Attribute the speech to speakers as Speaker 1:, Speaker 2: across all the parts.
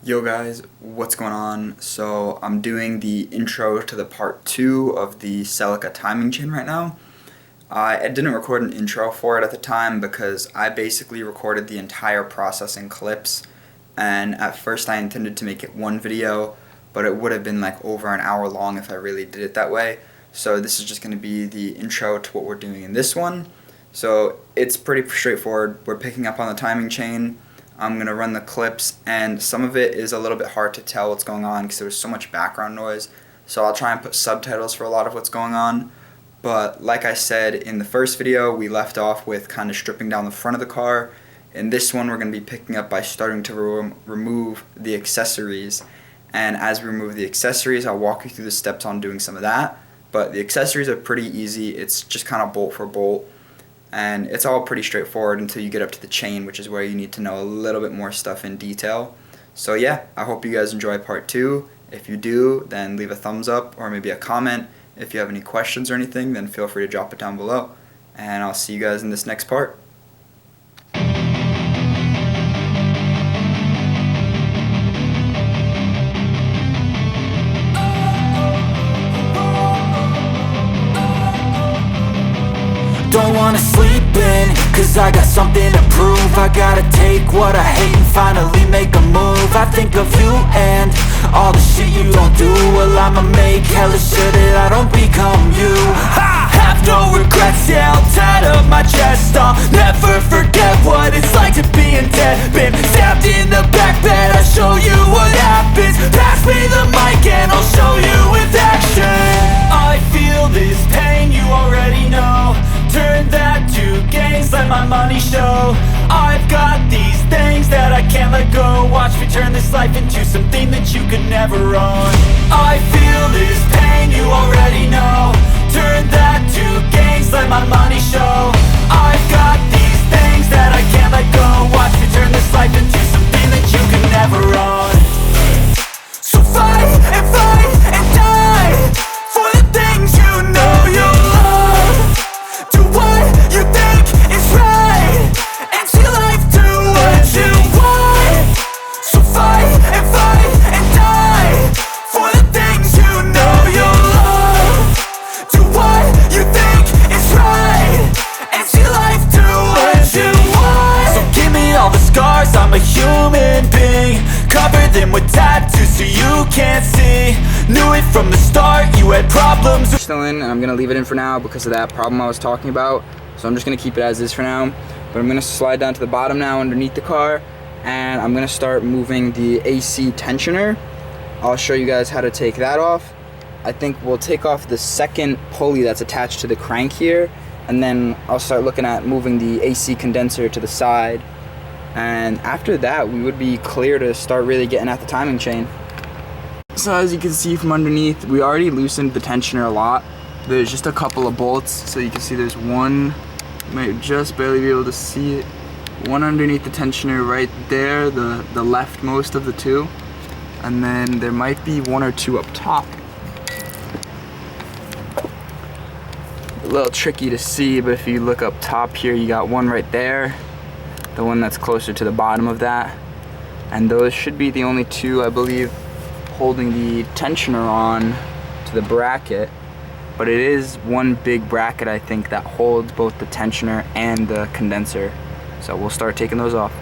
Speaker 1: Yo guys, what's going on? So I'm doing the intro to the part 2 of the Celica timing chain right now. I didn't record an intro for it at the time because I basically recorded the entire process in clips, and at first I intended to make it one video, but it would have been like over an hour long if I really did it that way. So this is just going to be the intro to what we're doing in this one. So it's pretty straightforward. We're picking up on the timing chain. I'm going to run the clips, and some of it is a little bit hard to tell what's going on because there's so much background noise. So I'll try and put subtitles for a lot of what's going on. But like I said in the first video, we left off with kind of stripping down the front of the car. In this one, we're going to be picking up by starting to remove the accessories. And as we remove the accessories, I'll walk you through the steps on doing some of that. But the accessories are pretty easy. It's just kind of bolt for bolt. And it's all pretty straightforward until you get up to the chain, which is where you need to know a little bit more stuff in detail. So yeah, I hope you guys enjoy part 2. If you do, then leave a thumbs up or maybe a comment. If you have any questions or anything, then feel free to drop it down below. And I'll see you guys in this next part.
Speaker 2: Don't wanna sleep in, cause I got something to prove. I gotta take what I hate and finally make a move. I think of you and all the shit you don't do. Well, I'ma make hella sure that I don't become you. I have no regrets, yeah, I'll tie up my chest. I'll never forget what it's like to be in debt. Been stabbed in the back bed, I'll show you what happens. Pass me the mic and I'll show you with action. I feel this pain, you already know. Turn that to gains, let my money show. I've got these things that I can't let go. Watch me turn this life into something that you could never own. I feel this pain, you already know. Turn that to gains, let my money show. I've got these things that I can't let go. Watch me turn this life into something that you could never own. So fight and die for the things you know you love. Do what you think is right, and see life do what you want. So fight and die for the things you know you love. Do what you think is right, and see life do what you want. So give me all the scars, I'm a human being. Cover them with tattoos so you can't see. Knew it from the start, you had problems.
Speaker 1: Still in, and I'm going to leave it in for now because of that problem I was talking about. So I'm just going to keep it as is for now. But I'm going to slide down to the bottom now underneath the car, and I'm going to start moving the AC tensioner. I'll show you guys how to take that off. I think we'll take off the second pulley that's attached to the crank here, and then I'll start looking at moving the AC condenser to the side. And after that, we would be clear to start really getting at the timing chain. So as you can see from underneath, we already loosened the tensioner a lot. There's just a couple of bolts, so you can see there's one, you might just barely be able to see it, one underneath the tensioner right there, the leftmost of the two, and then there might be one or two up top. A little tricky to see, but if you look up top here, you got one right there, the one that's closer to the bottom of that, and those should be the only two, I believe, holding the tensioner on to the bracket. But it is one big bracket, I think, that holds both the tensioner and the condenser. So we'll start taking those off.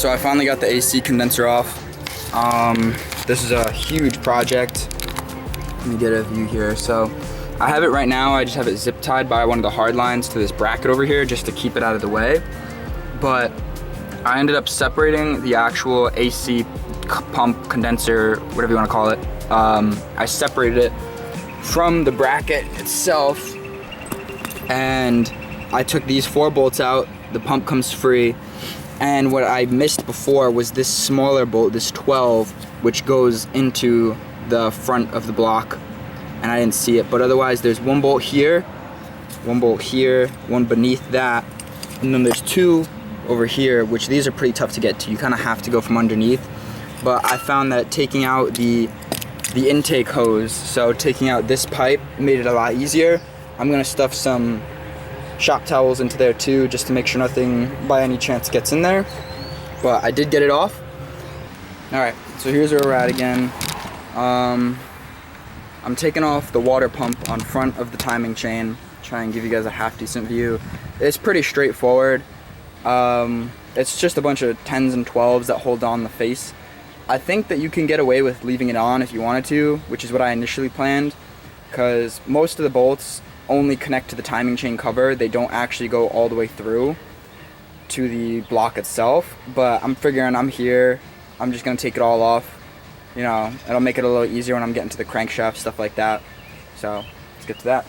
Speaker 1: so I finally got the AC condenser off. This is a huge project. Let me get a view here. So I have it right now. I just have it zip tied by one of the hard lines to this bracket over here just to keep it out of the way. But I ended up separating the actual AC pump condenser, whatever you want to call it. I separated it from the bracket itself, and I took these 4 bolts out. The pump comes free. And what I missed before was this smaller bolt, this 12, which goes into the front of the block, and I didn't see it. But otherwise, there's 1 bolt here, 1 bolt here, 1 beneath that, and then there's 2 over here, which these are pretty tough to get to. You kind of have to go from underneath. But I found that taking out the intake hose, so taking out this pipe, made it a lot easier. I'm gonna stuff some shop towels into there too, just to make sure nothing by any chance gets in there. But I did get it off. All right, so here's where we're at again. I'm taking off the water pump on front of the timing chain, try and give you guys a half decent view. It's pretty straightforward. It's just a bunch of 10s and 12s that hold on the face. I think that you can get away with leaving it on if you wanted to, which is what I initially planned, because most of the bolts only connect to the timing chain cover. They don't actually go all the way through to the block itself. But I'm figuring I'm here, I'm just gonna take it all off. You know, it'll make it a little easier when I'm getting to the crankshaft, stuff like that. So let's get to that.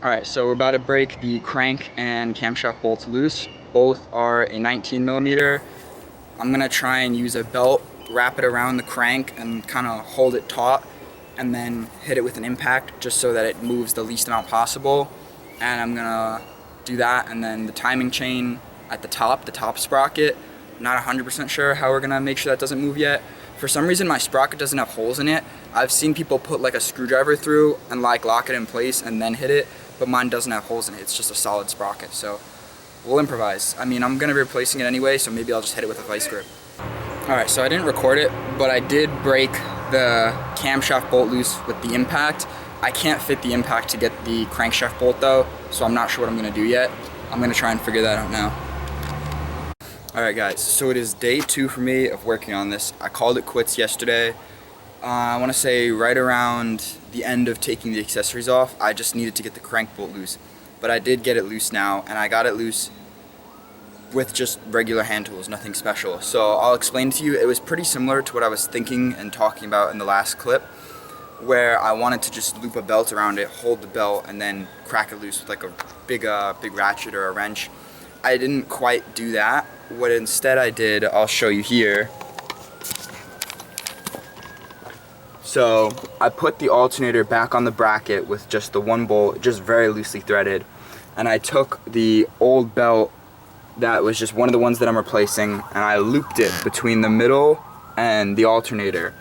Speaker 1: Alright, so we're about to break the crank and camshaft bolts loose. Both are a 19mm. I'm going to try and use a belt, wrap it around the crank and kind of hold it taut, and then hit it with an impact just so that it moves the least amount possible. And I'm going to do that, and then the timing chain at the top sprocket, not 100% sure how we're going to make sure that doesn't move yet. For some reason my sprocket doesn't have holes in it. I've seen people put like a screwdriver through and like lock it in place and then hit it, but mine doesn't have holes in it. It's just a solid sprocket, so we'll improvise. I mean, I'm gonna be replacing it anyway, so maybe I'll just hit it with a vice grip. All right, so I didn't record it, but I did break the camshaft bolt loose with the impact. I can't fit the impact to get the crankshaft bolt though, so I'm not sure what I'm gonna do yet. I'm gonna try and figure that out now. All right guys, so it is day 2 for me of working on this. I called it quits yesterday. I want to say right around the end of taking the accessories off, I just needed to get the crank bolt loose. But I did get it loose now, and I got it loose with just regular hand tools, nothing special. So I'll explain to you. It was pretty similar to what I was thinking and talking about in the last clip, where I wanted to just loop a belt around it, hold the belt, and then crack it loose with like a big ratchet or a wrench. I didn't quite do that. What instead I did, I'll show you here. So I put the alternator back on the bracket with just the 1 bolt, just very loosely threaded, and I took the old belt that was just one of the ones that I'm replacing, and I looped it between the middle and the alternator.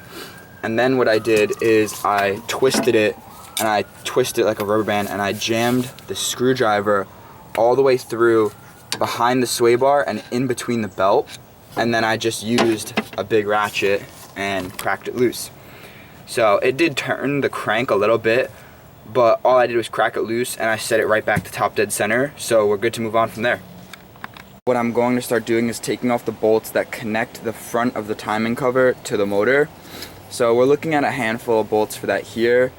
Speaker 1: And then what I did is I twisted it, and I twisted it like a rubber band, and I jammed the screwdriver all the way through behind the sway bar and in between the belt, and then I just used a big ratchet and cracked it loose. So it did turn the crank a little bit, but all I did was crack it loose and I set it right back to top dead center, so we're good to move on from there. What I'm going to start doing is taking off the bolts that connect the front of the timing cover to the motor. So we're looking at a handful of bolts for that here.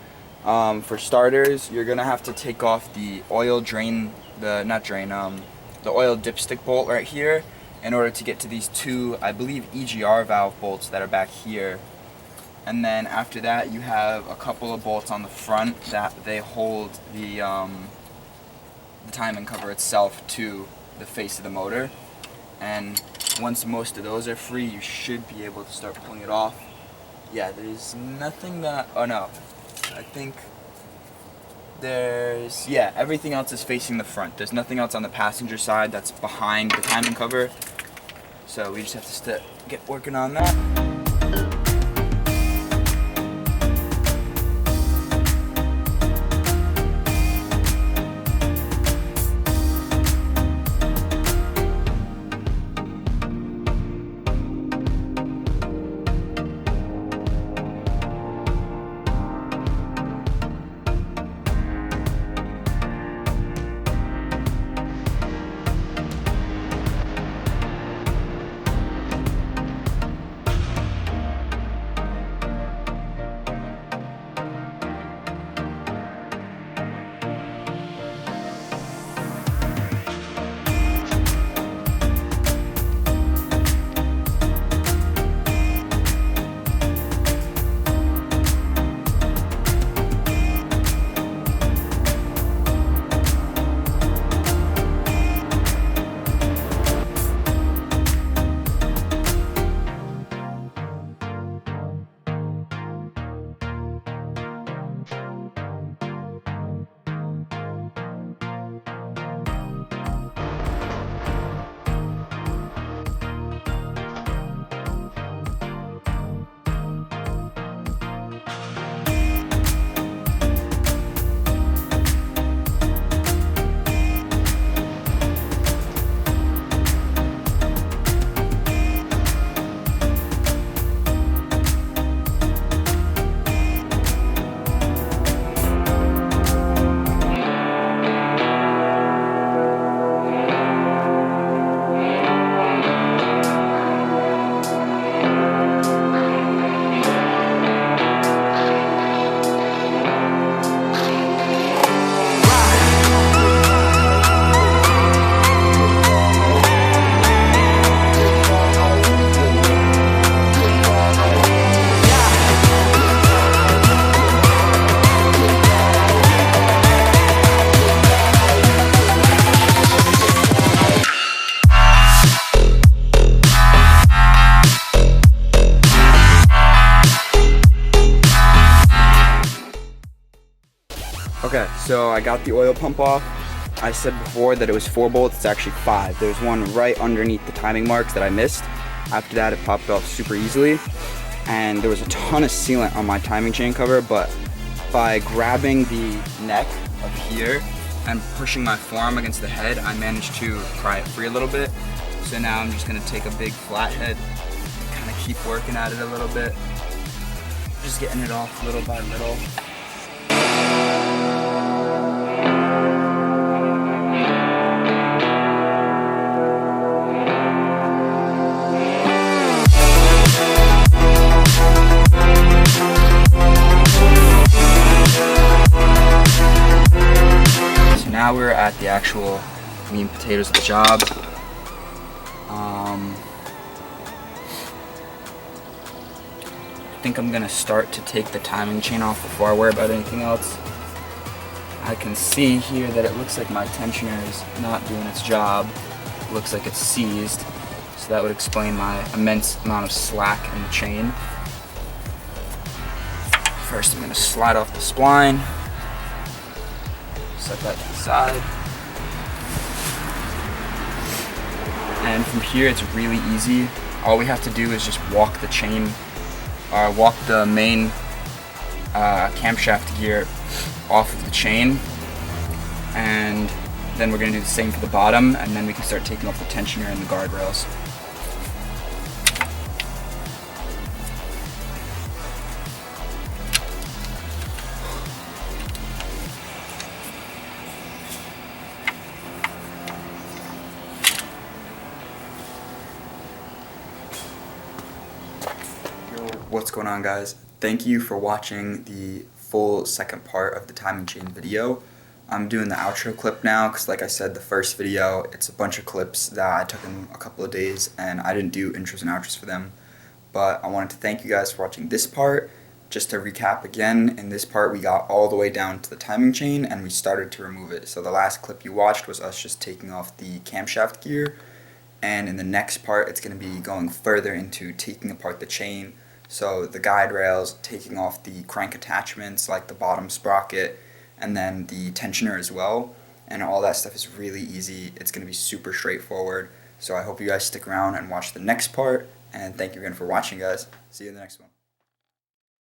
Speaker 1: For starters, you're gonna have to take off the oil drain, the oil dipstick bolt right here in order to get to these two, I believe, EGR valve bolts that are back here. And then after that, you have a couple of bolts on the front that they hold the timing cover itself to the face of the motor. And once most of those are free, you should be able to start pulling it off. Yeah, there's nothing that, oh no, I think there's, yeah, everything else is facing the front. There's nothing else on the passenger side that's behind the timing cover. So we just have to get working on that. Okay, so I got the oil pump off. I said before that it was 4 bolts, it's actually 5. There's one right underneath the timing marks that I missed. After that, it popped off super easily. And there was a ton of sealant on my timing chain cover, but by grabbing the neck of here and pushing my forearm against the head, I managed to pry it free a little bit. So now I'm just gonna take a big flathead, kind of keep working at it a little bit. Just getting it off little by little. Now we're at the actual meat and potatoes of the job. I think I'm gonna start to take the timing chain off before I worry about anything else. I can see here that it looks like my tensioner is not doing its job. It looks like it's seized, so that would explain my immense amount of slack in the chain. First, I'm gonna slide off the spline. Set that to the side. And from here it's really easy. All we have to do is just walk the chain, walk the main camshaft gear off of the chain, and then we're going to do the same for the bottom, and then we can start taking off the tensioner and the guardrails. What's going on, guys? Thank you for watching the full second part of the timing chain video. I'm doing the outro clip now because, like I said, the first video, it's a bunch of clips that I took in a couple of days and I didn't do intros and outros for them. But I wanted to thank you guys for watching this part. Just to recap again, in this part we got all the way down to the timing chain and we started to remove it. So the last clip you watched was us just taking off the camshaft gear. And in the next part, it's going to be going further into taking apart the chain. So the guide rails, taking off the crank attachments like the bottom sprocket, and then the tensioner as well. And all that stuff is really easy. It's going to be super straightforward. So I hope you guys stick around and watch the next part. And thank you again for watching, guys. See you in the next one.